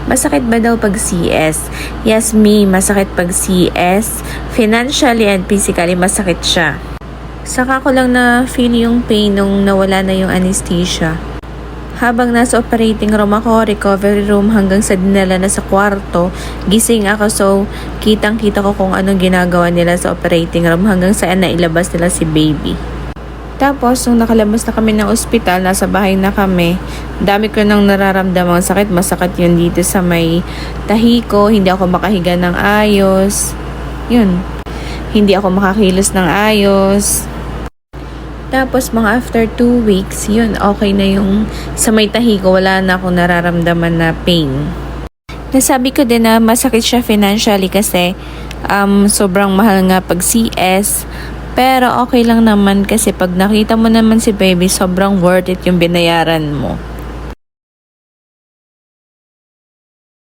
Masakit ba daw pag CS? Yes, masakit pag CS. Financially and physically masakit siya. Saka ko lang na feel yung pain nung nawala na yung anesthesia. Habang nasa operating room ako, recovery room hanggang sa dinala na sa kwarto, gising ako so kitang-kita ko kung anong ginagawa nila sa operating room hanggang saan nailabas nila si baby. Tapos, nung nakalabas na kami ng ospital, nasa bahay na kami, dami ko nang nararamdamang sakit. Masakit yun dito sa may tahi ko, hindi ako makahiga ng ayos. Yun, hindi ako makakilos ng ayos. Tapos, mga after 2 weeks, yun, okay na yung sa may tahi ko, wala na akong nararamdaman na pain. Nasabi ko din na masakit siya financially kasi sobrang mahal nga pag CS. Pero okay lang naman kasi pag nakita mo naman si baby, sobrang worth it yung binayaran mo.